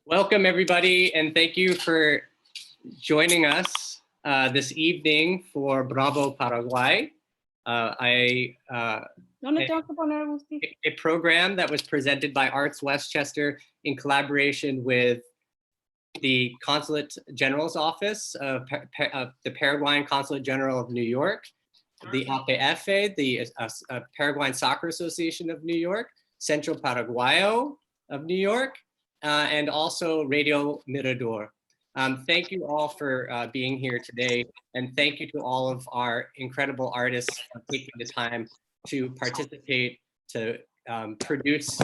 Welcome, everybody, and thank you for joining us this evening for Bravo Paraguay, a program that was presented by ArtsWestchester in collaboration with the Consulate General's Office of the Paraguayan Consulate General of New York, the APF, the Paraguayan Soccer Association of New York, Centro Paraguayo of New York, and also Radio Mirador. Thank you all for being here today, and thank you to all of our incredible artists for taking the time to participate, to produce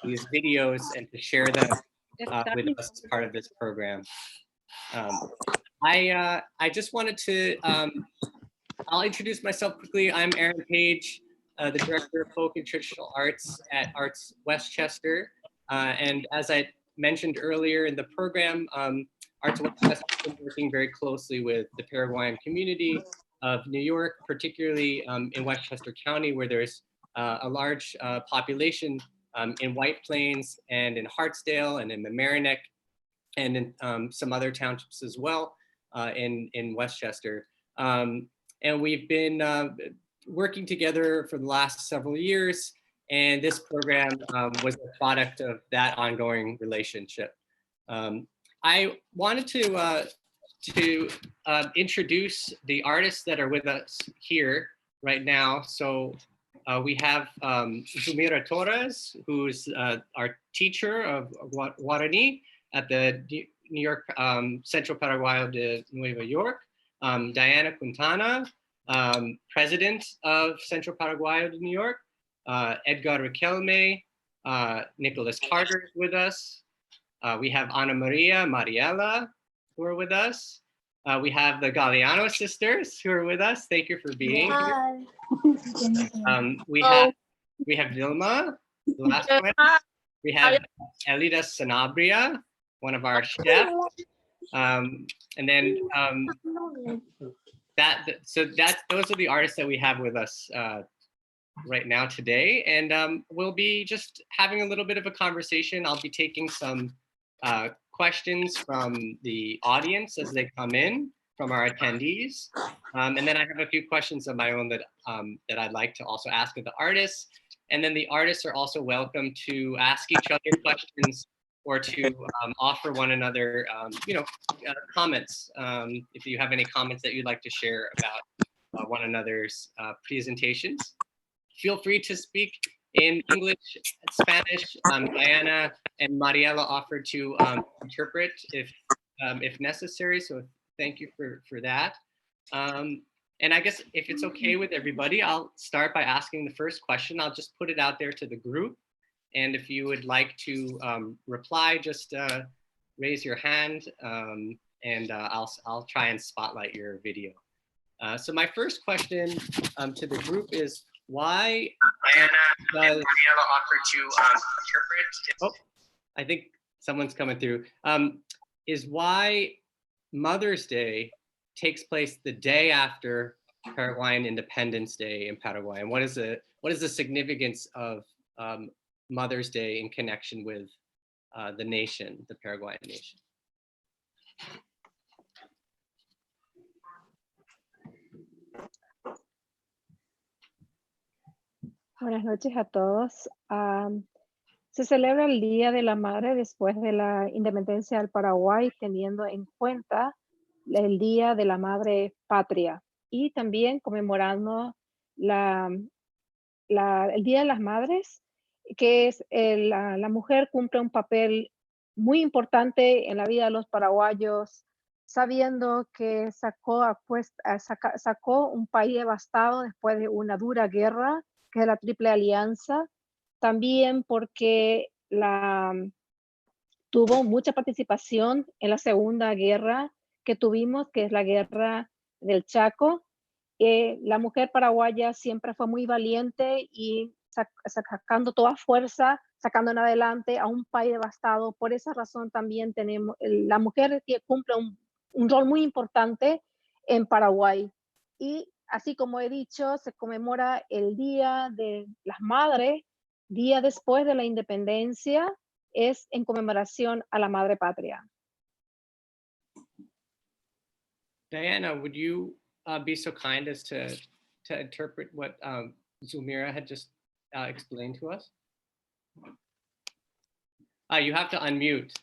these videos and to share them with us as part of this program. I just wanted to, I'll introduce myself quickly. I'm Aaron Paige, the Director of Folk and Traditional Arts at ArtsWestchester. And as I mentioned earlier in the program, ArtsWestchester has been working very closely with the Paraguayan community of New York, particularly in Westchester County, where there's a large population in White Plains and in Hartsdale and in Mamaroneck and in some other townships as well in Westchester. And we've been working together for the last several years. And this program was a product of that ongoing relationship. I wanted to introduce the artists that are with us here right now. So we have Zulmira Torres, who's our teacher of Guarani at the New York Centro Paraguayo de Nueva York. Diana Quintana, president of Centro Paraguayo de New York. Edgar Riquelme, Nicolas Carter is with us. We have Ana Maria, Mariela, who are with us. We have the Galeano sisters who are with us. Thank you for being here. We have Vilma, the last one. We have Elida Sanabria, one of our chefs. And then those are the artists that we have with us right now today, and we'll be just having a little bit of a conversation. I'll be taking some questions from the audience as they come in from our attendees, and then I have a few questions of my own that I'd like to also ask of the artists, and then the artists are also welcome to ask each other questions or to offer one another comments if you have any comments that you'd like to share about one another's presentations. Feel free to speak in English, Spanish. Diana and Mariela offered to interpret if necessary, so thank you for that. And I guess if it's okay with everybody, I'll start by asking the first question. I'll just put it out there to the group. And if you would like to reply, just raise your hand and I'll try and spotlight your video. So my first question to the group is, why Diana and Mariela offered to interpret? Oh, I think someone's coming through. Is why Mother's Day takes place the day after Paraguayan Independence Day in Paraguay, and what is the significance of Mother's Day in connection with the nation, the Paraguayan nation? Buenas noches a todos. Se celebra el Día de la Madre después de la independencia del Paraguay, teniendo en cuenta el Día de la Madre Patria y también conmemorando el Día de las Madres, que es la mujer cumple un papel muy importante en la vida de los paraguayos, sabiendo que sacó un país devastado después de una dura guerra, que es la Triple Alianza, también porque tuvo mucha participación en la segunda guerra que tuvimos, que es la guerra del Chaco. La mujer paraguaya siempre fue muy valiente y sacando toda fuerza, sacando en adelante a un país devastado. Por esa razón también tenemos, la mujer cumple un rol muy importante en Paraguay. Y así como he dicho, se conmemora el Día de las Madres, día después de la independencia, es en conmemoración a la Madre Patria. Diana, would you be so kind as to interpret what Zulmira had just explained to us? You have to unmute.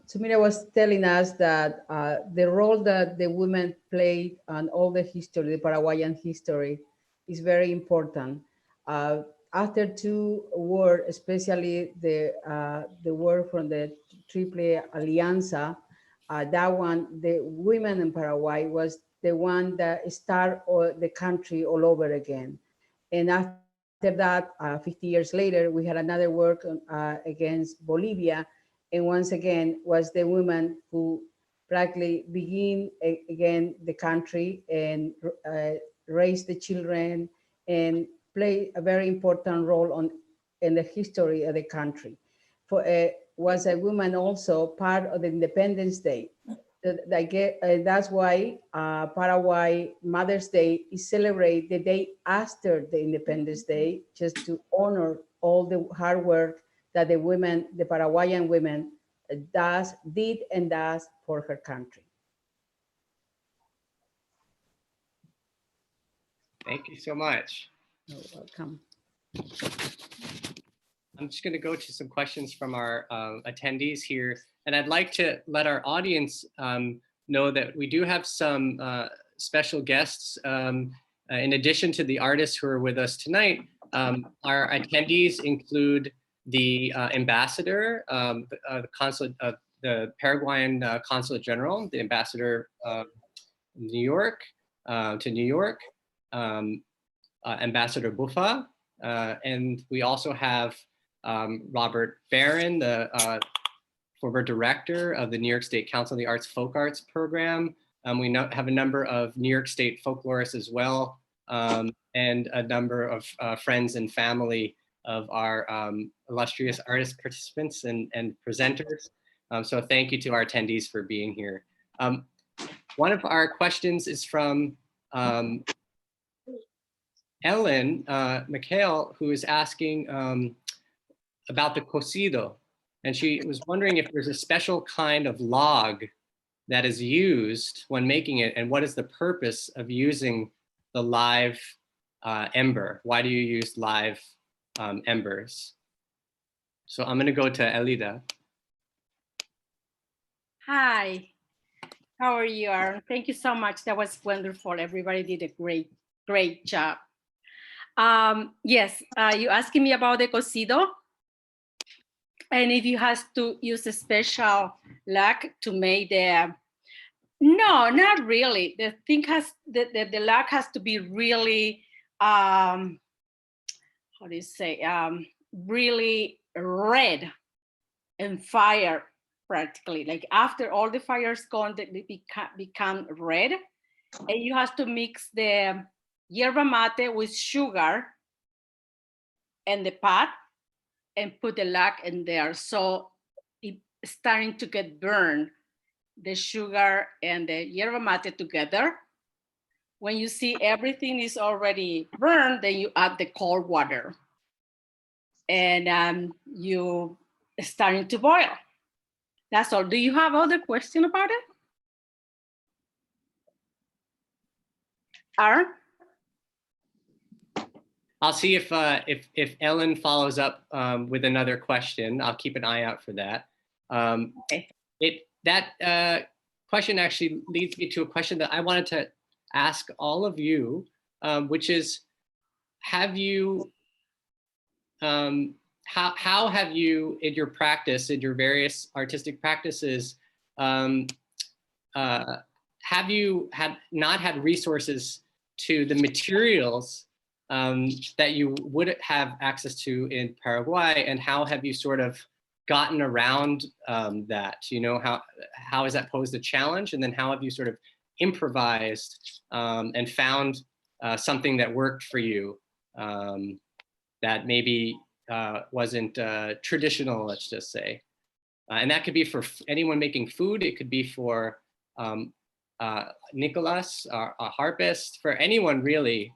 Zulmira was telling us that the role that the women played on all the history, the Paraguayan history, is very important. After two wars, especially the war from the Triple Alianza, that one, the women in Paraguay was the one that started the country all over again. And after that, 50 years later, we had another war against Bolivia. And once again, was the women who practically begin again the country and raise the children and play a very important role in the history of the country. Was a woman also part of the Independence Day. That's why Paraguay Mother's Day is celebrated the day after the Independence Day, just to honor all the hard work that the women, the Paraguayan women, did and does for her country. Thank you so much. You're welcome. I'm just going to go to some questions from our attendees here. And I'd like to let our audience know that we do have some special guests. In addition to the artists who are with us tonight, our attendees include the ambassador, the consulate, the Paraguayan Consulate General, the ambassador to New York, Ambassador Buffa, and we also have Robert Barron, the former director of the New York State Council on the Arts Folk Arts Program. We have a number of New York State folklorists as well, and a number of friends and family of our illustrious artist participants and presenters. So thank you to our attendees for being here. One of our questions is from Ellen McHale, who is asking about the cosido. And she was wondering if there's a special kind of log that is used when making it, and what is the purpose of using the live ember? Why do you use live embers? So I'm gonna go to Elida. Hi, how are you, Aaron? Thank you so much. That was wonderful. Everybody did a great job. Yes, you asking me about the cosido? And if you have to use a special lac to make the, no, not really. The thing has, the lac has to be really, how do you say, really red and fire practically. Like after all the fire's gone, they become red. And you have to mix the yerba mate with sugar and the pot and put the lac in there. So it's starting to get burned, the sugar and the yerba mate together. When you see everything is already burned, then you add the cold water. And you starting to boil. That's all. Do you have other question about it? Aaron? I'll see if Ellen follows up with another question. I'll keep an eye out for that. Okay. That question actually leads me to a question that I wanted to ask all of you, which is, have you, how have you, in your practice, in your various artistic practices, have you not had resources to the materials that you would have access to in Paraguay, and how have you sort of gotten around that? You know, how has that posed a challenge, and then how have you sort of improvised and found something that worked for you that maybe wasn't traditional, let's just say. And that could be for anyone making food. It could be for Nicolas, a harpist, for anyone really.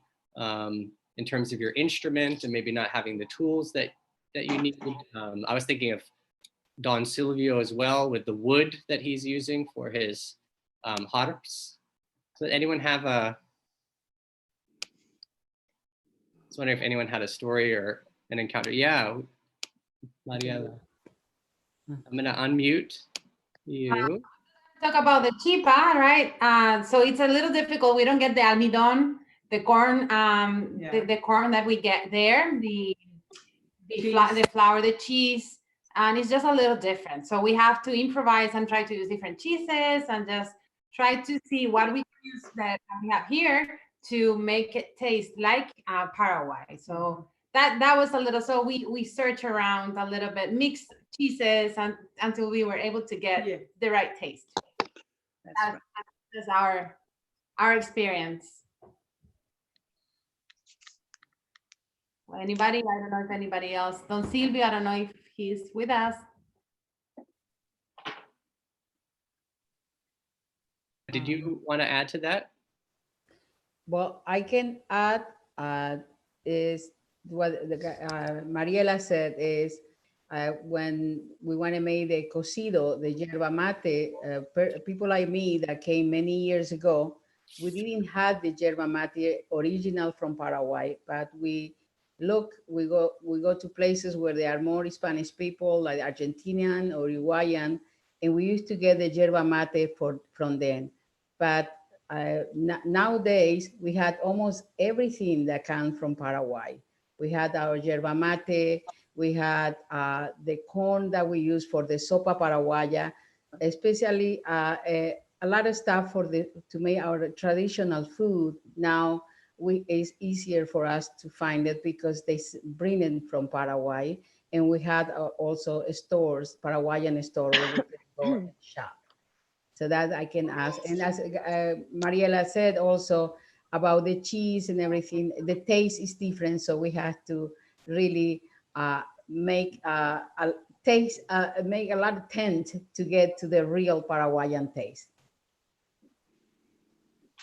in terms of your instrument and maybe not having the tools that you need. I was thinking of Don Silvio as well with the wood that he's using for his harps. So anyone have a, I was wondering if anyone had a story or an encounter. Yeah, Mariela. I'm gonna unmute you. Talk about the chipa, right? So it's a little difficult. We don't get the almidon, the corn, the corn that we get there, the flour, the cheese, and it's just a little different. So we have to improvise and try to use different cheeses and just try to see what we can use that we have here to make it taste like Paraguay. So that was a little, so we search around a little bit, mixed cheeses and until we were able to get the right taste. That's our experience. Well, anybody? I don't know if anybody else. Don Silvio, I don't know if he's with us. Did you want to add to that? Well, I can add is what Mariela said is when we want to make the cosido, the yerba mate, people like me that came many years ago, we didn't have the yerba mate original from Paraguay, but we go to places where there are more Spanish people like Argentinian or Uruguayan, and we used to get the yerba mate from them. But nowadays we had almost everything that comes from Paraguay. We had our yerba mate, we had the corn that we use for the sopa paraguaya, especially a lot of stuff to make our traditional food. Now it's easier for us to find it because they bring it from Paraguay, and we had also stores, Paraguayan store where we can go and shop. So that I can ask. And as Mariela said also about the cheese and everything, the taste is different. So we have to really make a lot of attempt to get to the real Paraguayan taste.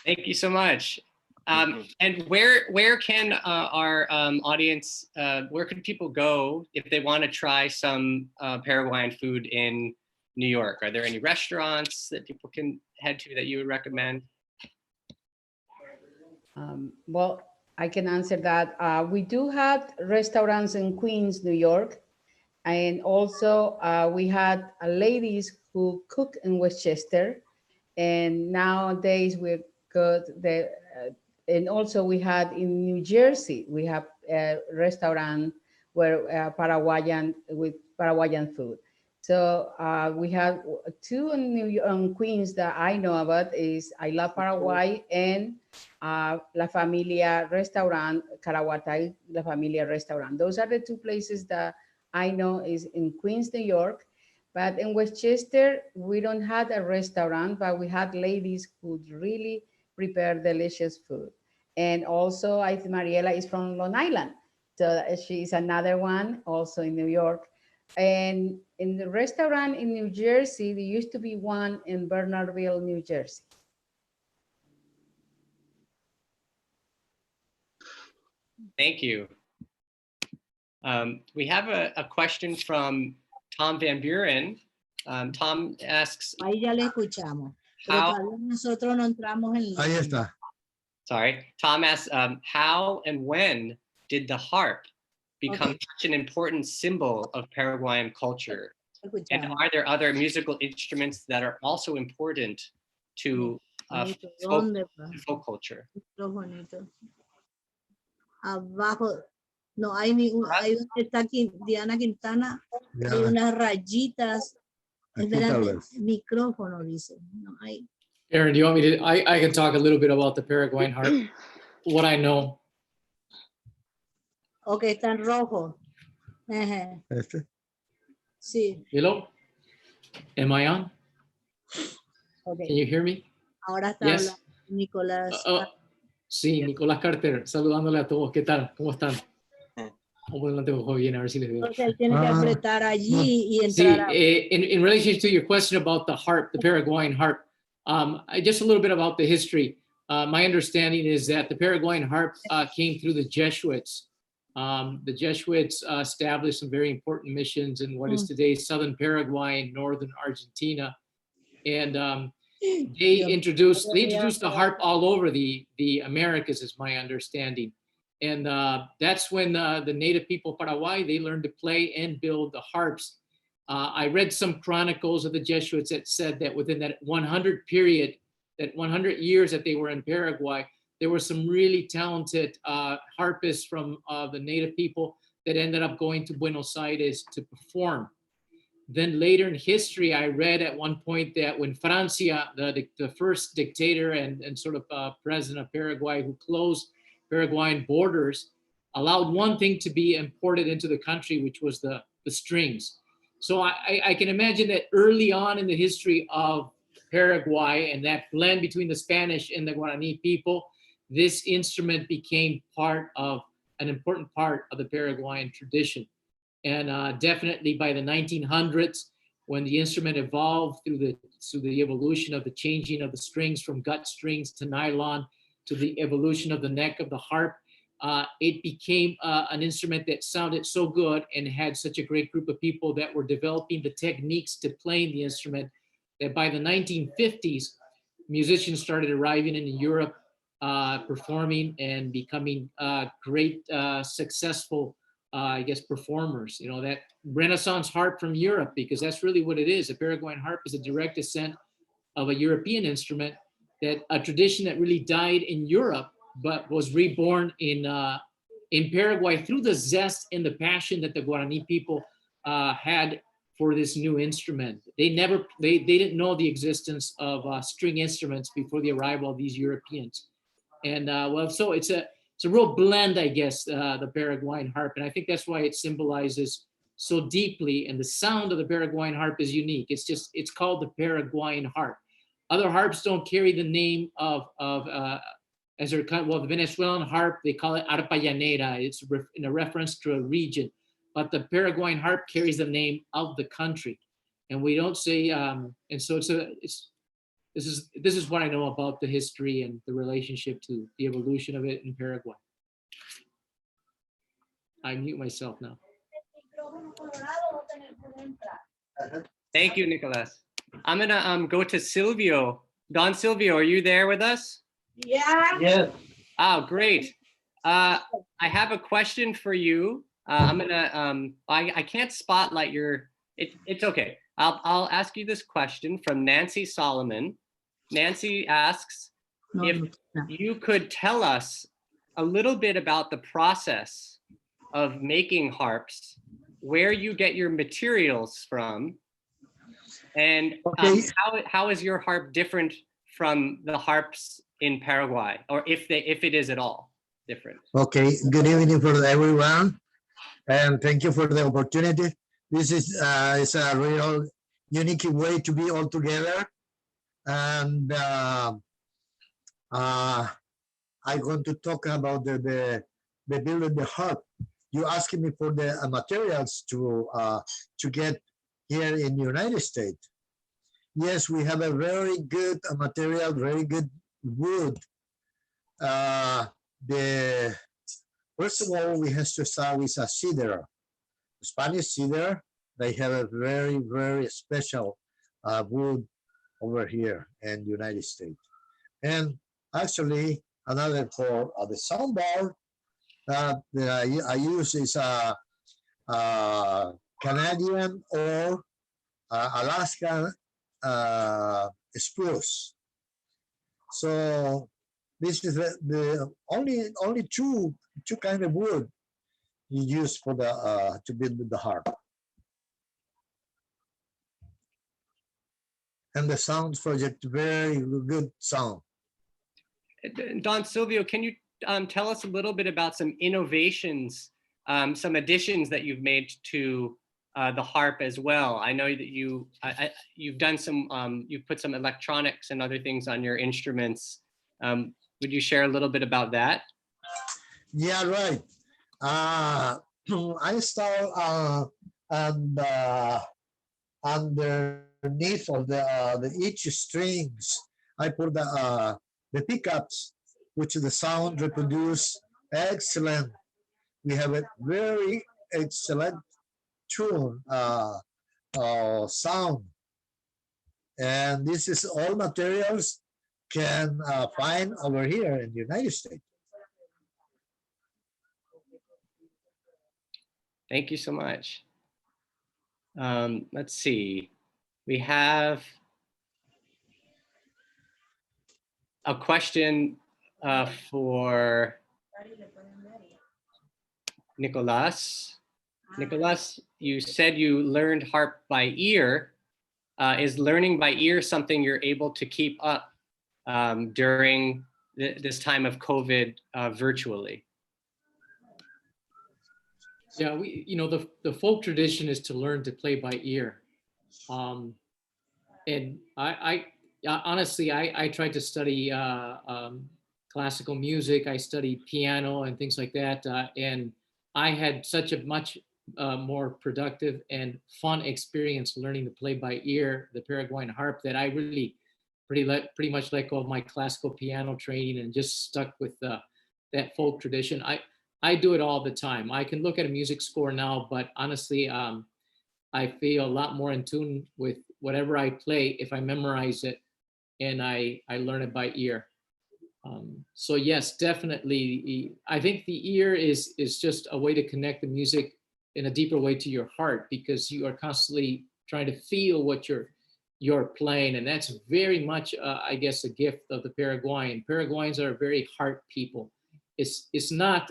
Thank you so much. And where can our audience, where can people go if they want to try some Paraguayan food in New York? Are there any restaurants that people can head to that you would recommend? Well, I can answer that. We do have restaurants in Queens, New York. And also we had ladies who cook in Westchester. And nowadays we're good. And also we had in New Jersey, we have a restaurant where with Paraguayan food. So we have two in Queens that I know about is I Love Paraguay and La Familia Restaurant, Caraguatay La Familia Restaurant. Those are the two places that I know is in Queens, New York. But in Westchester, we don't have a restaurant, but we had ladies who really prepare delicious food. And also, I think Mariela is from Long Island. So she's another one also in New York. And in the restaurant in New Jersey, there used to be one in Bernardville, New Jersey. Thank you. We have a question from Tom Van Buren. Tom asks, Ahí ya le escuchamos. how, Nosotros no entramos en Ahí está. sorry, Tom asks, how and when did the harp become such an important symbol of Paraguayan culture? And are there other musical instruments that are also important to folk culture? Abajo, no hay ningún, ahí donde está aquí Diana Quintana, hay unas rayitas. Espérate, micrófono dice, no hay. Aaron, do you want me to, I can talk a little bit about the Paraguayan harp, what I know. Okay, está en rojo. Sí. Hello? Am I on? Okay. Can you hear me? Ahora está Yes. Nicolas. Sí, Nicolas Carter, saludándole a todos. ¿Qué tal? ¿Cómo están? Vamos adelante, ojo bien, a ver si les veo. Entonces él tiene que apretar allí y Sí, entrar. in relation to your question about the harp, the Paraguayan harp, just a little bit about the history. my understanding is that the Paraguayan harp came through the Jesuits. The Jesuits established some very important missions in what is today southern Paraguay and northern Argentina. And they introduced the harp all over the Americas, is my understanding. And that's when the native people of Paraguay, they learned to play and build the harps. I read some chronicles of the Jesuits that said that within that 100 period, that 100 years that they were in Paraguay, there were some really talented harpists from the native people that ended up going to Buenos Aires to perform. Then later in history, I read at one point that when Francia, the first dictator and sort of president of Paraguay, who closed Paraguayan borders, allowed one thing to be imported into the country, which was the strings. So I can imagine that early on in the history of Paraguay and that blend between the Spanish and the Guarani people, this instrument became an important part of the Paraguayan tradition. And definitely by the 1900s, when the instrument evolved through the evolution of the changing of the strings from gut strings to nylon, to the evolution of the neck of the harp, it became an instrument that sounded so good and had such a great group of people that were developing the techniques to playing the instrument, that by the 1950s, musicians started arriving in Europe, performing and becoming great, successful, I guess, performers. You know, that Renaissance harp from Europe, because that's really what it is. A Paraguayan harp is a direct descent of a European instrument, that a tradition that really died in Europe, but was reborn in Paraguay through the zest and the passion that the Guarani people had for this new instrument. They didn't know the existence of string instruments before the arrival of these Europeans. And well, so it's a real blend, I guess, the Paraguayan harp. And I think that's why it symbolizes so deeply, and the sound of the Paraguayan harp is unique. It's called the Paraguayan harp. Other harps don't carry the name of as they're kind of, well, the Venezuelan harp, they call it arpa llanera. It's in a reference to a region, but the Paraguayan harp carries the name of the country, and we don't say. And so this is what I know about the history and the relationship to the evolution of it in Paraguay. I mute myself now. Thank you, Nicolas. I'm gonna go to Silvio. Don Silvio, are you there with us? Yeah. Yeah. Oh, great. I have a question for you. I'm gonna I can't spotlight your. It's okay. I'll ask you this question from Nancy Solomon. Nancy asks if you could tell us a little bit about the process of making harps, where you get your materials from, and how is your harp different from the harps in Paraguay, or if it is at all different? Okay, good evening for everyone, and thank you for the opportunity. This is a real unique way to be all together, and I'm going to talk about the building the harp. You asked me for the materials to get here in the United States. Yes, we have a very good material, very good wood. First of all, we have to start with a cedar. Spanish cedar, they have a very, very special wood over here in the United States. And actually, another for the soundbar that I use is a Canadian or Alaskan spruce. So this is the only two kind of wood you use for the to build the harp. And the sound project, very good sound. Don Silvio, can you tell us a little bit about some innovations, some additions that you've made to the harp as well? I know that you've done some, you've put some electronics and other things on your instruments. Would you share a little bit about that? Yeah, right. I start underneath of the each strings. I put the the pickups, which the sound reproduce excellent. We have a very excellent tune, sound. And this is all materials can find over here in the United States. Thank you so much. Let's see. We have a question for Nicolas. Nicolas, you said you learned harp by ear. Is learning by ear something you're able to keep up during this time of COVID virtually? Yeah, the folk tradition is to learn to play by ear. And I honestly, I tried to study classical music. I studied piano and things like that. And I had such a much more productive and fun experience learning to play by ear the Paraguayan harp that I really pretty much let go of my classical piano training and just stuck with that folk tradition. I do it all the time. I can look at a music score now, but honestly, I feel a lot more in tune with whatever I play if I memorize it and I learn it by ear. So yes, definitely. I think the ear is just a way to connect the music in a deeper way to your heart, because you are constantly trying to feel what you're playing. And that's very much, I guess, a gift of the Paraguayan. Paraguayans are a very heart people. It's not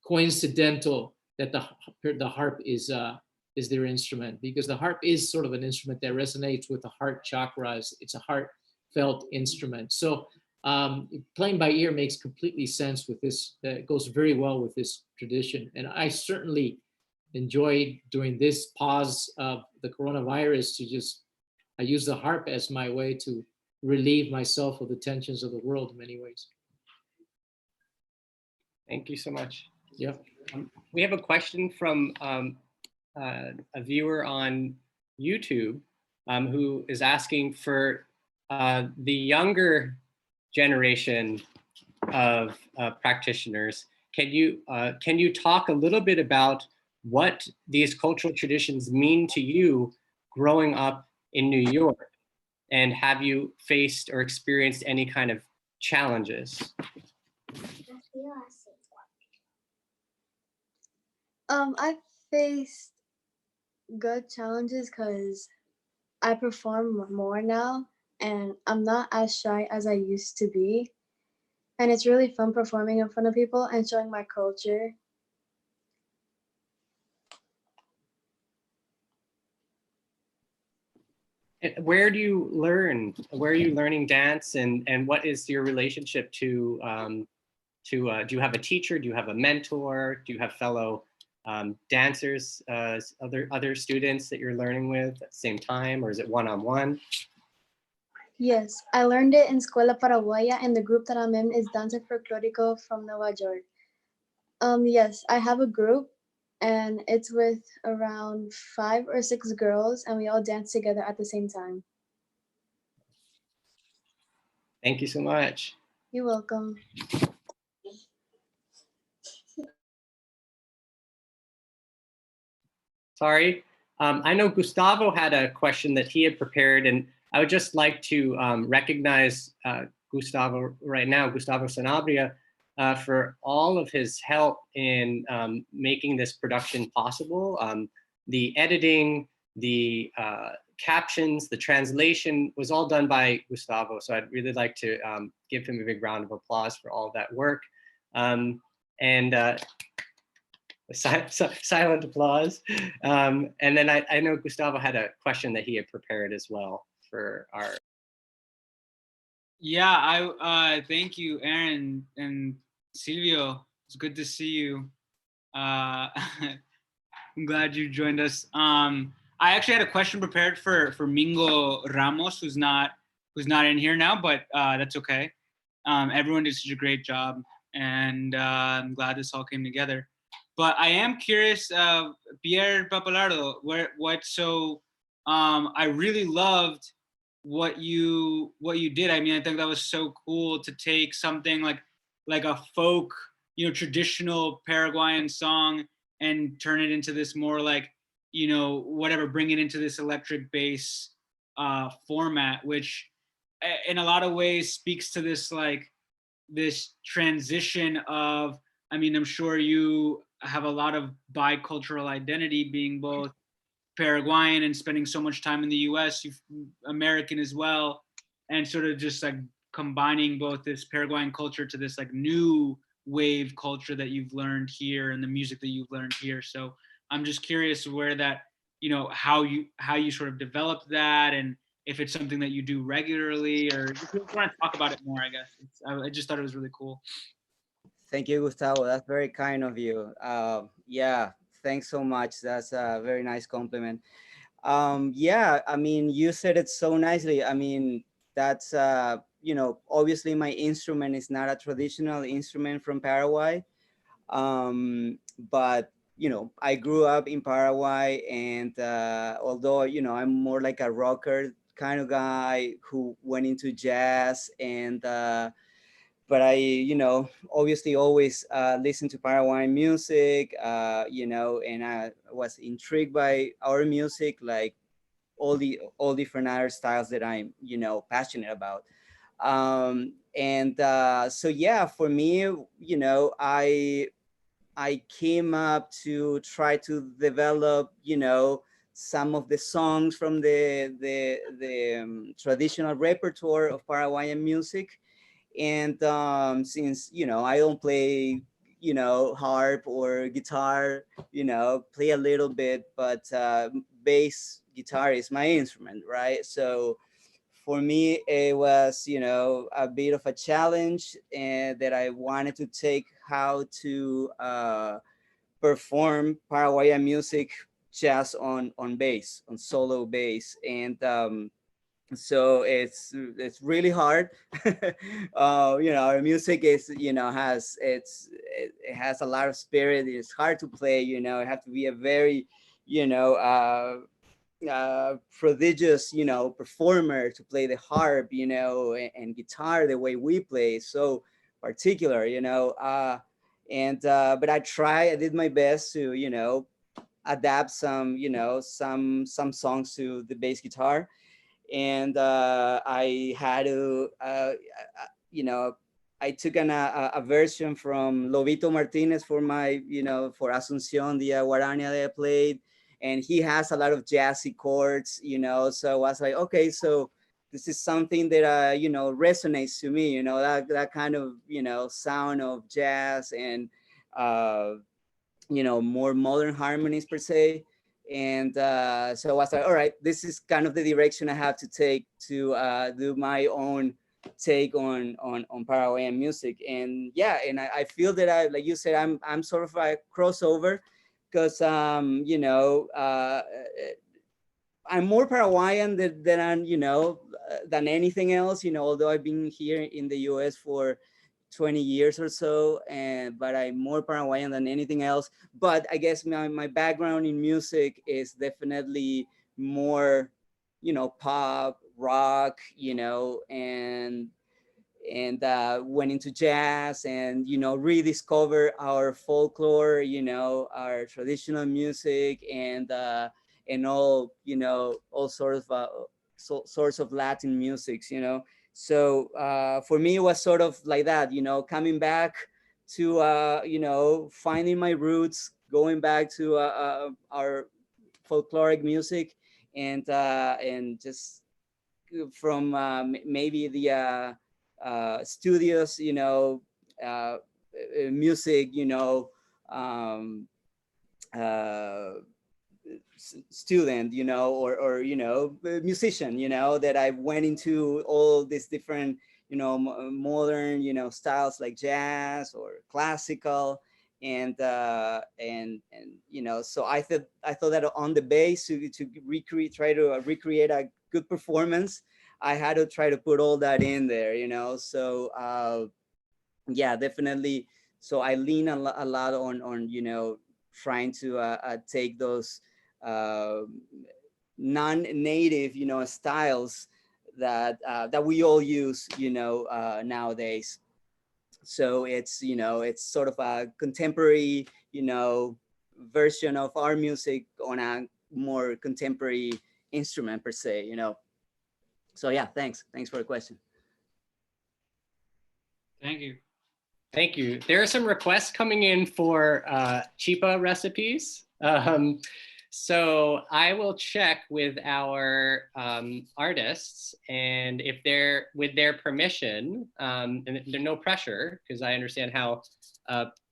coincidental that the harp is their instrument, because the harp is sort of an instrument that resonates with the heart chakras. It's a heartfelt instrument. So playing by ear makes completely sense with this. It goes very well with this tradition. And I certainly enjoyed during this pause of the coronavirus I use the harp as my way to relieve myself of the tensions of the world in many ways. Thank you so much. Yep. We have a question from a viewer on YouTube who is asking for the younger generation of practitioners. Can you talk a little bit about what these cultural traditions mean to you growing up in New York? And have you faced or experienced any kind of challenges? I faced good challenges because I perform more now and I'm not as shy as I used to be. And it's really fun performing in front of people and showing my culture. Where are you learning dance, and what is your relationship to do you have a teacher? Do you have a mentor? Do you have fellow dancers, other students that you're learning with at the same time, or is it one-on-one? Yes, I learned it in Escuela Paraguaya, and the group that I'm in is Danza Folklórico from Nueva York. Yes, I have a group, and it's with around 5 or 6 girls, and we all dance together at the same time. Thank you so much. You're welcome. Sorry, I know Gustavo had a question that he had prepared, and I would just like to recognize Gustavo right now, Gustavo Sanabria, for all of his help in making this production possible. The editing, the captions, the translation was all done by Gustavo. So I'd really like to give him a big round of applause for all of that work. Silent applause. And then I know Gustavo had a question that he had prepared as well for our. Yeah, I thank you, Aaron and Silvio. It's good to see you. I'm glad you joined us. I actually had a question prepared for Mingo Ramos, who's not in here now, but that's okay. Everyone did such a great job, and I'm glad this all came together. But I am curious, Pier Pappalardo, I really loved what you did. I mean, I think that was so cool to take something like a folk, you know, traditional Paraguayan song and turn it into this more like, you know, whatever, bring it into this electric bass format, which in a lot of ways speaks to this like this transition of, I mean, I'm sure you have a lot of bicultural identity, being both Paraguayan and spending so much time in the US, you're American as well, and sort of just like combining both this Paraguayan culture to this like new wave culture that you've learned here and the music that you've learned here. So I'm just curious where that, you know, how you sort of developed that, and if it's something that you do regularly, or if you want to talk about it more, I guess. I just thought it was really cool. Thank you, Gustavo. That's very kind of you. Yeah, thanks so much. That's a very nice compliment. Yeah, I mean, you said it so nicely. I mean, that's, you know, obviously my instrument is not a traditional instrument from Paraguay. But, you know, I grew up in Paraguay, and although, you know, I'm more like a rocker kind of guy who went into jazz, and but I, you know, obviously always listened to Paraguayan music, you know, and I was intrigued by our music, like all different other styles that I'm, you know, passionate about. And so yeah, for me, you know, I came up to try to develop, you know, some of the songs from the traditional repertoire of Paraguayan music. And since, you know, I don't play, you know, harp or guitar, you know, play a little bit, but bass guitar is my instrument, right? So for me, it was, you know, a bit of a challenge, and that I wanted to take how to perform Paraguayan music just on bass, on solo bass. And so it's really hard. You know, our music is, you know, it has a lot of spirit. It's hard to play, you know. It have to be a very, you know, prodigious, you know, performer to play the harp, you know, and guitar the way we play. So particular, you know. But I did my best to, you know, adapt some, you know, some songs to the bass guitar. And I had to, you know, I took a version from Lobito Martinez for my, you know, for Asociación, the Guarani that I played, and he has a lot of jazzy chords, you know. So I was like, okay, so this is something that you know, resonates to me, you know, that kind of, you know, sound of jazz, and you know, more modern harmonies per se. And so I was like, all right, this is kind of the direction I have to take to do my own take on Paraguayan music. And yeah, and I feel that like you said, I'm sort of a crossover, because you know, I'm more Paraguayan than I'm, you know, than anything else, you know, although I've been here in the US for 20 years or so, but I'm more Paraguayan than anything else. But I guess my background in music is definitely more, you know, pop, rock, you know, and went into jazz, and, you know, rediscover our folklore, you know, our traditional music, and all, you know, all sorts of Latin musics, you know. So for me, it was sort of like that, you know, coming back to, you know, finding my roots, going back to our folkloric music, and just from maybe the studios, you know, music, you know, student, you know, or you know, musician, you know, that I went into all these different, you know, modern, you know, styles like jazz or classical, and you know, so I thought that on the bass, to try to recreate a good performance, I had to try to put all that in there, you know. So yeah, definitely. So I lean a lot on, you know, trying to take those non-native, you know, styles that we all use, nowadays. So it's, it's sort of a contemporary, version of our music on a more contemporary instrument per se, So yeah, thanks for the question. Thank you. Thank you. There are some requests coming in for chipa recipes. So I will check with our artists, and if they're with their permission, and there's no pressure, because I understand how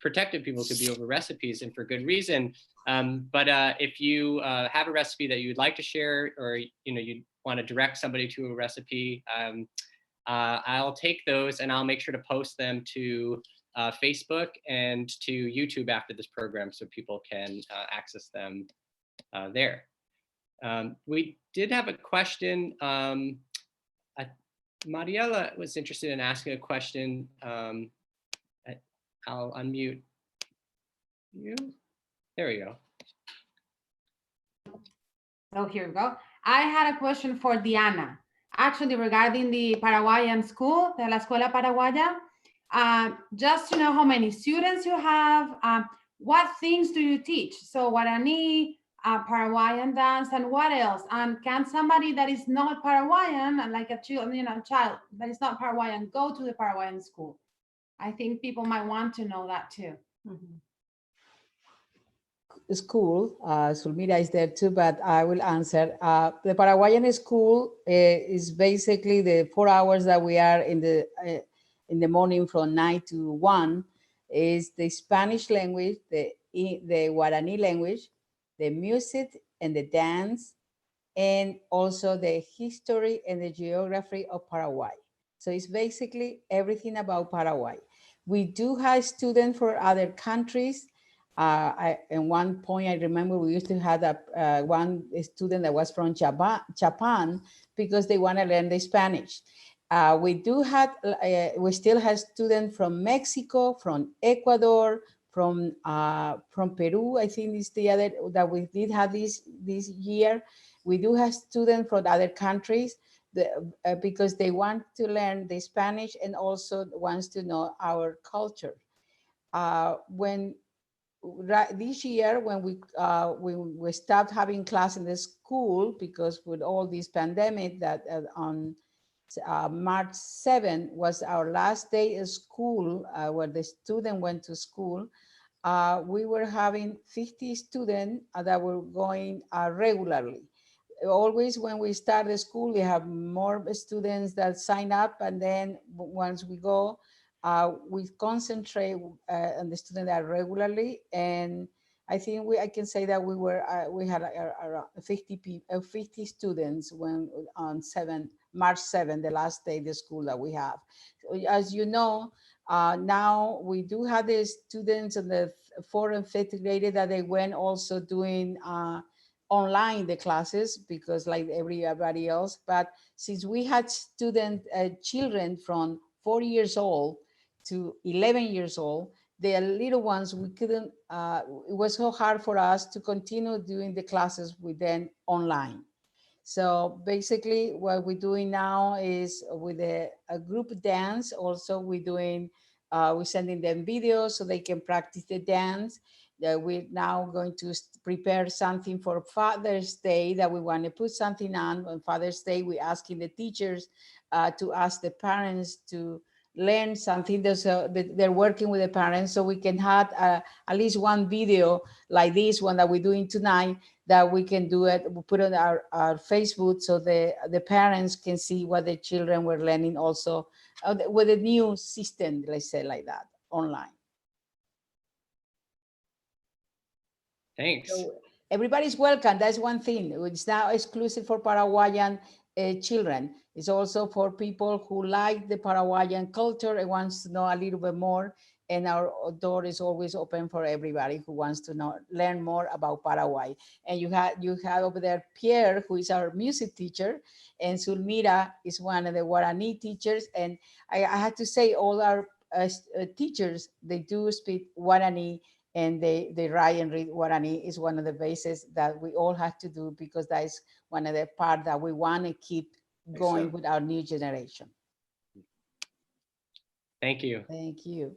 protective people could be over recipes, and for good reason. But if you have a recipe that you'd like to share, or you want to direct somebody to a recipe, I'll take those and I'll make sure to post them to Facebook and to YouTube after this program, so people can access them there. We did have a question. Mariela was interested in asking a question. I'll unmute you. There we go. So here we go. I had a question for Diana, actually regarding the Paraguayan school, de la Escuela Paraguaya. Just to know how many students you have, what things do you teach? So Guarani, Paraguayan dance, and what else? And can somebody that is not Paraguayan, like a child that is not Paraguayan, go to the Paraguayan school? I think people might want to know that too. School, Zulmira is there too, but I will answer. The Paraguayan school is basically the 4 hours that we are in the morning from 9 to 1, is the Spanish language, the Guarani language, the music and the dance, and also the history and the geography of Paraguay. So it's basically everything about Paraguay. We do have students for other countries. At one point, I remember we used to have one student that was from Japan, because they want to learn the Spanish. We still have students from Mexico, from Ecuador, from Peru. I think is the other that we did have this year. We do have students from other countries because they want to learn the Spanish and also wants to know our culture. This year, when we stopped having class in the school, because with all this pandemic, that on March 7 was our last day of school, where the student went to school, we were having 50 students that were going regularly. Always when we start the school, we have more students that sign up, and then once we go, we concentrate on the students that regularly. And I think I can say that we had around 50 students when on March 7, the last day of the school that we have. As you know, now we do have the students in the 4th and 5th grade that they went also doing online the classes, because like everybody else. But since we had children from 4 years old to 11 years old, the little ones, we couldn't, it was so hard for us to continue doing the classes with them online. So basically what we're doing now is with a group dance, also we're sending them videos so they can practice the dance. We're now going to prepare something for Father's Day, that we want to put something on Father's Day. We're asking the teachers to ask the parents to learn something. They're working with the parents, so we can have at least one video like this one that we're doing tonight, that we can do it, we'll put on our Facebook, so the parents can see what the children were learning also with a new system, let's say like that, online. Thanks. So everybody's welcome. That's one thing. It's now exclusive for Paraguayan children. It's also for people who like the Paraguayan culture and wants to know a little bit more. And our door is always open for everybody who wants to learn more about Paraguay. And you have over there Pierre, who is our music teacher, and Zulmira is one of the Guarani teachers. And I have to say, all our teachers, they do speak Guarani, and they write and read Guarani. Is one of the bases that we all have to do, because that is one of the part that we want to keep going with our new generation. Thank you. Thank you.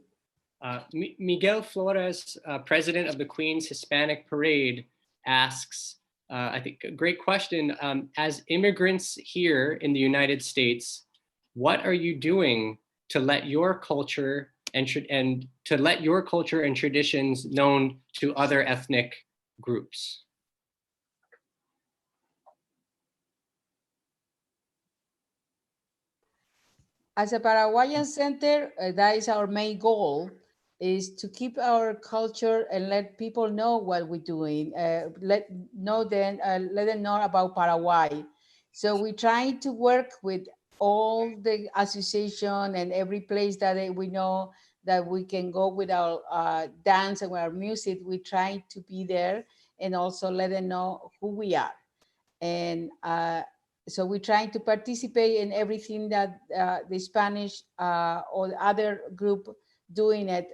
Miguel Flores, president of the Queens Hispanic Parade, asks, I think a great question. As immigrants here in the United States, what are you doing to let your culture and traditions known to other ethnic groups? As a Paraguayan center, that is our main goal, is to keep our culture and let people know what we're doing. Let them know about Paraguay. So we're trying to work with all the association and every place that we know that we can go with our dance and our music. We're trying to be there and also let them know who we are. And so we're trying to participate in everything that the Spanish or the other group doing it,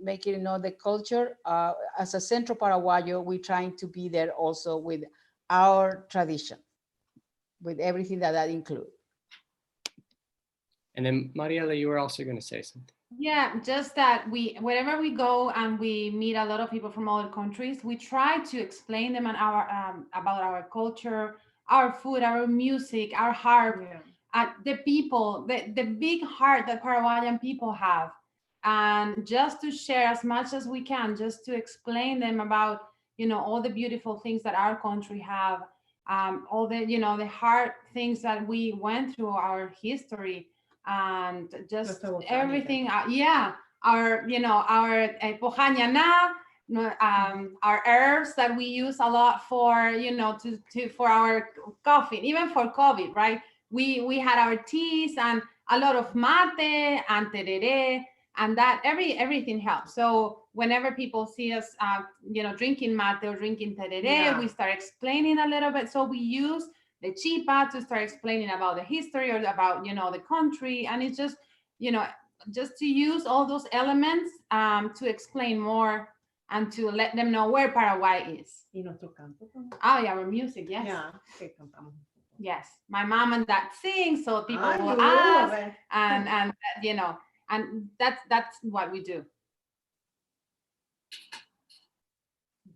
making know the culture. As a Centro Paraguayo, we're trying to be there also with our tradition, with everything that includes. And then Mariela, you were also going to say something. Yeah, just that wherever we go and we meet a lot of people from other countries, we try to explain them about our culture, our food, our music, our harp, the people, the big heart that Paraguayan people have. And just to share as much as we can, just to explain them about, all the beautiful things that our country have, all the, the hard things that we went through, our history, and just everything. Our, our pojañana, our herbs that we use a lot for, for our coffee, even for COVID, right? We had our teas and a lot of mate and tereré, and that everything helps. So whenever people see us, drinking mate or drinking tereré, we start explaining a little bit. So we use the chipa to start explaining about the history or about, the country. And it's just, just to use all those elements to explain more and to let them know where Paraguay is. Oh yeah, our music, yes. Yes, my mom and dad sing, so people will ask, and and that's what we do.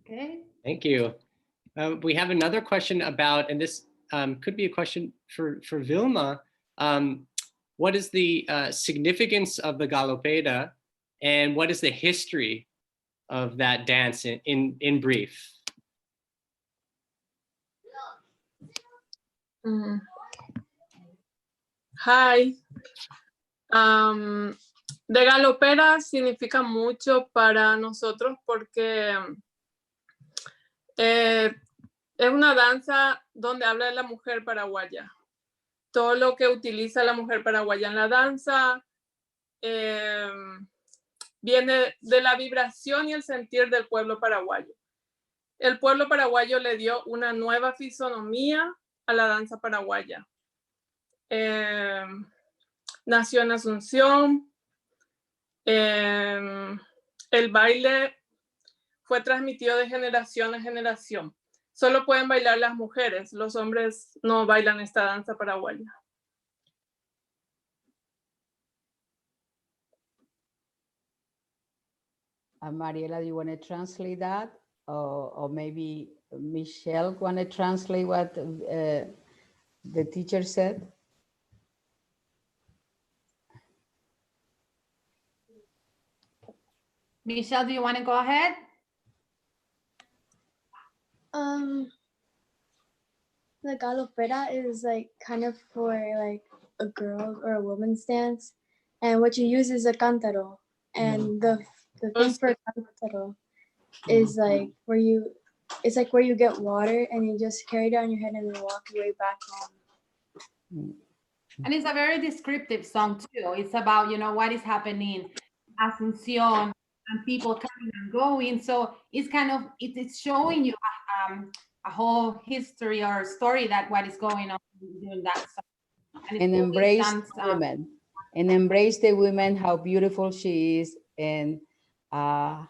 Okay. Thank you. We have another question about, and this could be a question for Vilma. What is the significance of the galopeda, and what is the history of that dance in brief? Hi. De galopera significa mucho para nosotros porque es una danza donde habla de la mujer paraguaya. Todo lo que utiliza la mujer paraguaya en la danza viene de la vibración y el sentir del pueblo paraguayo. El pueblo paraguayo le dio una nueva fisonomía a la danza paraguaya. Nació en Asunción. El baile fue transmitido de generación en generación. Solo pueden bailar las mujeres, los hombres no bailan esta danza paraguaya. Mariela, do you want to translate that? Or maybe Michelle want to translate what the teacher said? Michelle, do you want to go ahead? The galopera is like kind of for like a girl or a woman's dance, and what you use is a cántaro, and the thing for cántaro is like it's like where you get water and you just carry it on your head and then walk your way back home. And it's a very descriptive song too. It's about, what is happening, Asunción, and people coming and going. So it's kind of, it's showing you a whole history or story that what is going on during that song. And embrace the women. And embrace the women, how beautiful she is and how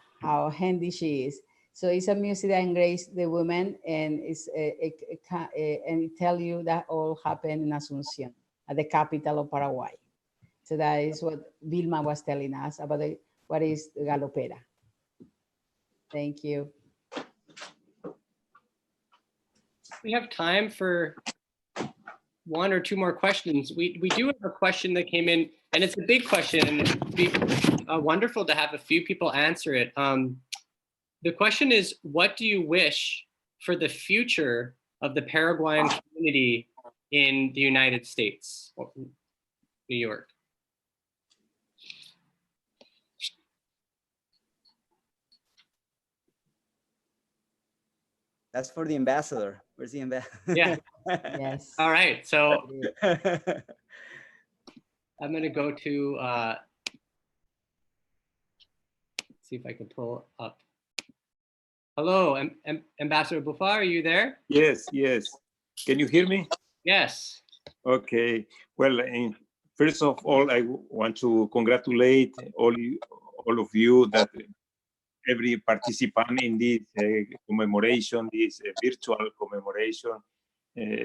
handy she is. So it's a music that engages the women, and and it tell you that all happened in Asunción, at the capital of Paraguay. So that is what Vilma was telling us about what is galopera. Thank you. We have time for one or two more questions. We do have a question that came in, and it's a big question, and it would be wonderful to have a few people answer it. The question is, what do you wish for the future of the Paraguayan community in the United States, New York? That's for the ambassador. Where's the ambassador? Yeah. Yes. All right. So I'm going to go to, see if I can pull up. Hello, Ambassador Bufar, are you there? Yes, yes. Can you hear me? Yes. Okay. Well, first of all, I want to congratulate all of you that every participant in this commemoration, this virtual commemoration,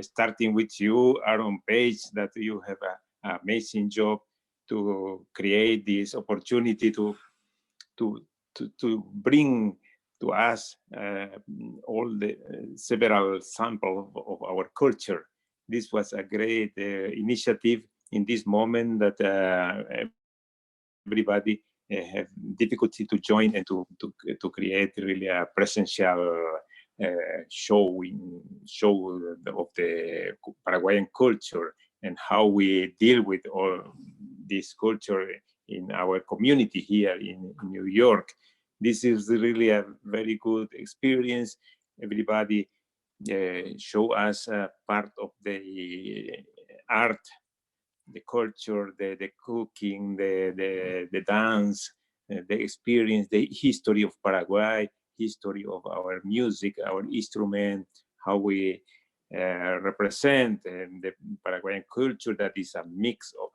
starting with you, Aaron Paige, that you have an amazing job to create this opportunity to bring to us all the several samples of our culture. This was a great initiative in this moment that everybody have difficulty to join and to create really a presential show of the Paraguayan culture and how we deal with all this culture in our community here in New York. This is really a very good experience. Everybody show us part of the art, the culture, the cooking, the dance, the experience, the history of Paraguay, history of our music, our instrument, how we represent the Paraguayan culture that is a mix of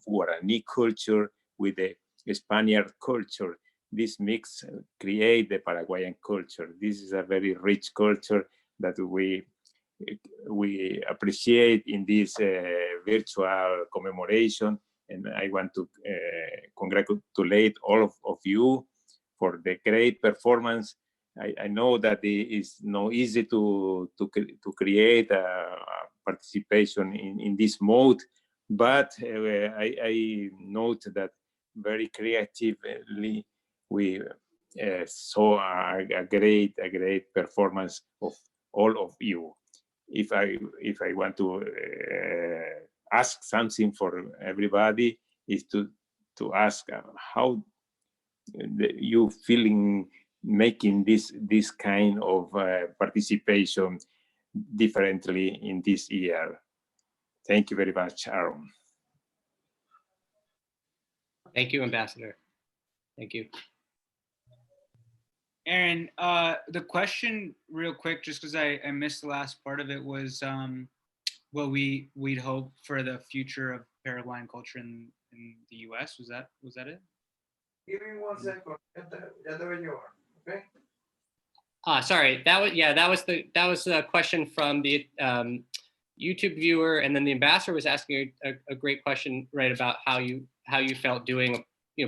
Guarani culture with the Spaniard culture. This mix create the Paraguayan culture. This is a very rich culture that we appreciate in this virtual commemoration. And I want to congratulate all of you for the great performance. I know that it is not easy to create a participation in this mode, but I note that very creatively we saw a great performance of all of you. If I want to ask something for everybody, is to ask how you feeling making this kind of participation differently in this year. Thank you very much, Aaron. Thank you, Ambassador. Thank you. Aaron, the question real quick, just because I missed the last part of it, was what we'd hope for the future of Paraguayan culture in the US. Was that it? Give me 1 second. Okay. Sorry, that was the question from the YouTube viewer, and then the ambassador was asking a great question, right, about how you felt doing,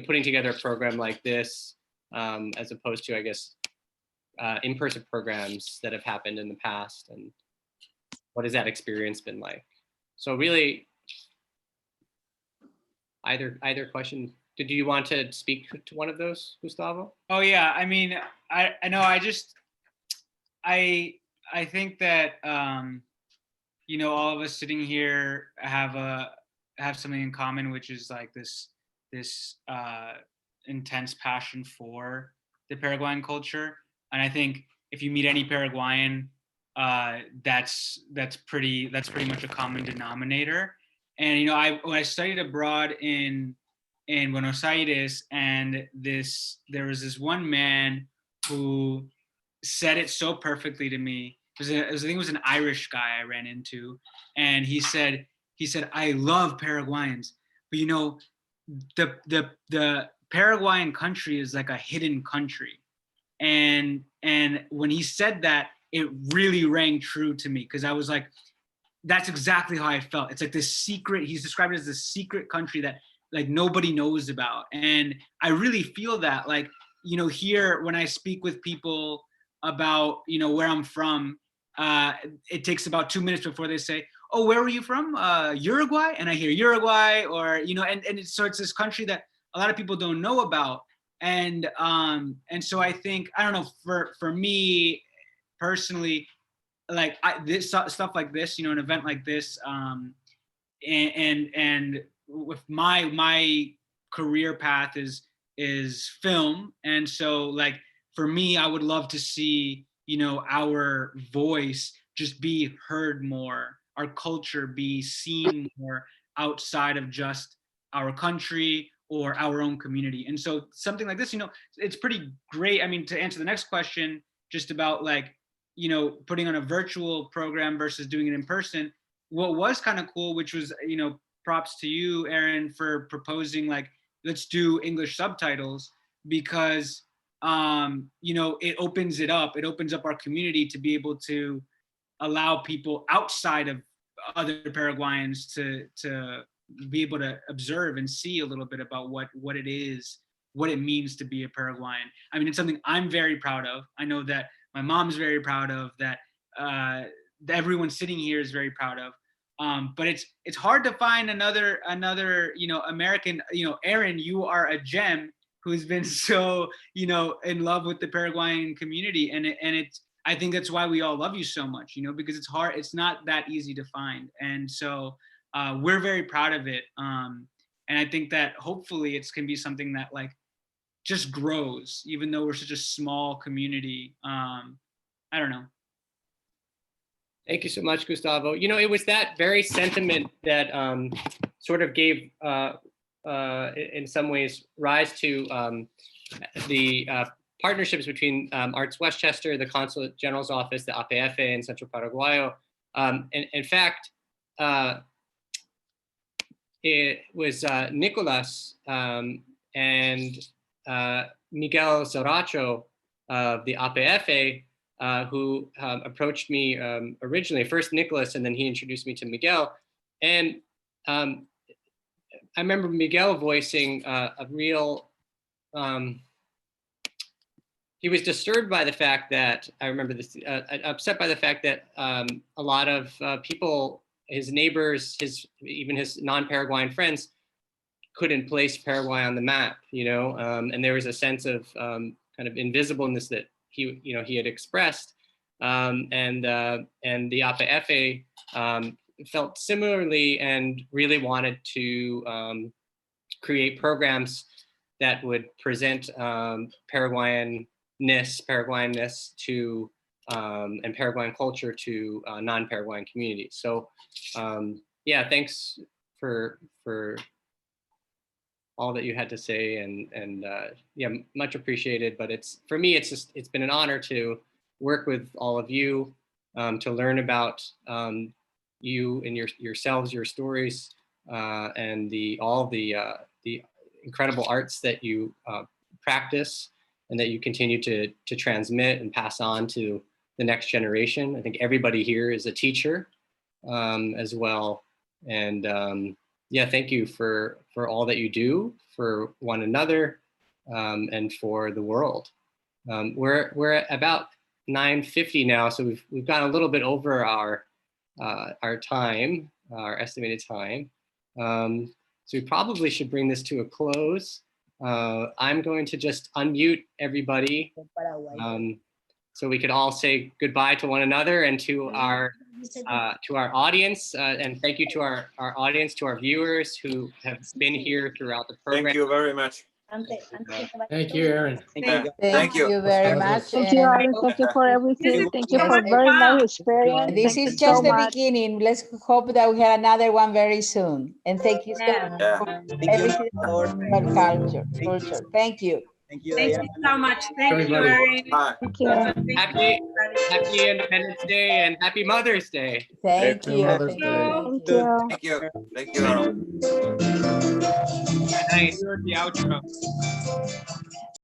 putting together a program like this, as opposed to, I guess, in-person programs that have happened in the past, and what has that experience been like? So really, either question. Did you want to speak to one of those, Gustavo? Oh yeah, I mean, I know. I think that all of us sitting here have something in common, which is like this intense passion for the Paraguayan culture. And I think if you meet any Paraguayan, that's pretty much a common denominator. And when I studied abroad in Buenos Aires, and there was this one man who said it so perfectly to me. I think it was an Irish guy I ran into, and he said, I love Paraguayans, but the Paraguayan country is like a hidden country, And when he said that, it really rang true to me, because I was like, that's exactly how I felt. It's like this secret, he's described it as this secret country that like nobody knows about. And I really feel that, like, you know, here when I speak with people about, you know, where I'm from, it takes about 2 minutes before they say, oh, where were you from? Uruguay? And I hear Uruguay, or, you know, and so it's this country that a lot of people don't know about. And so I think, I don't know, for me personally, like this stuff like this, you know, an event like this, and with my career path is film. And so like, for me, I would love to see, you know, our voice just be heard more, our culture be seen more outside of just our country or our own community. And so something like this, you know, it's pretty great. I mean, to answer the next question, just about like, you know, putting on a virtual program versus doing it in person, what was kind of cool, which was, you know, props to you, Aaron, for proposing like, let's do English subtitles, because, you know, it opens it up. It opens up our community to be able to allow people outside of other Paraguayans to be able to observe and see a little bit about what it is, what it means to be a Paraguayan. I mean, it's something I'm very proud of. I know that my mom's very proud of, that everyone sitting here is very proud of. But it's hard to find another, you know, American, you know, Aaron, you are a gem who's been so, you know, in love with the Paraguayan community. And it's, I think that's why we all love you so much, you know, because it's hard, it's not that easy to find. And so we're very proud of it. And I think that hopefully it's can be something that like just grows, even though we're such a small community. I don't know. Thank you so much, Gustavo. You know, it was that very sentiment that sort of gave, in some ways, rise to the partnerships between ArtsWestchester, the Consulate General's Office, the APF, and Centro Paraguayo. In fact, it was Nicolas and Miguel Zoracho of the APF who approached me originally, first Nicolas, and then he introduced me to Miguel. And I remember Miguel voicing a real, he was disturbed by the fact that, I remember this, upset by the fact that a lot of people, his neighbors, even his non-Paraguayan friends, couldn't place Paraguay on the map, you know, and there was a sense of kind of invisibleness that he had expressed, and the APF felt similarly and really wanted to create programs that would present Paraguayanness to and Paraguayan culture to non-Paraguayan communities. So yeah, thanks for all that you had to say, and yeah, much appreciated. But for me, it's been an honor to work with all of you, to learn about you and yourselves, your stories, and all the incredible arts that you practice and that you continue to transmit and pass on to the next generation. I think everybody here is a teacher as well, and yeah, thank you for all that you do for one another and for the world. We're at about 9:50 now, so we've gone a little bit over our time, our estimated time. So we probably should bring this to a close. I'm going to just unmute everybody so we could all say goodbye to one another and to our audience, and thank you to our audience, to our viewers who have been here throughout the program. Thank you very much. Thank you, Aaron. Thank you very much. Thank you, Aaron. Thank you for everything. Thank you for very nice experience. This Thank is you just so the much. beginning. Let's hope that we have another one very soon. And thank you so much for everything about culture. Thank you. Thank you. Thank you so much. Thank you, Aaron. Thank you. Happy Independence Day and Happy Mother's Day. Thank you. Mother's Day. Thank you. Thank you. Thank you. Good night. You're the outro.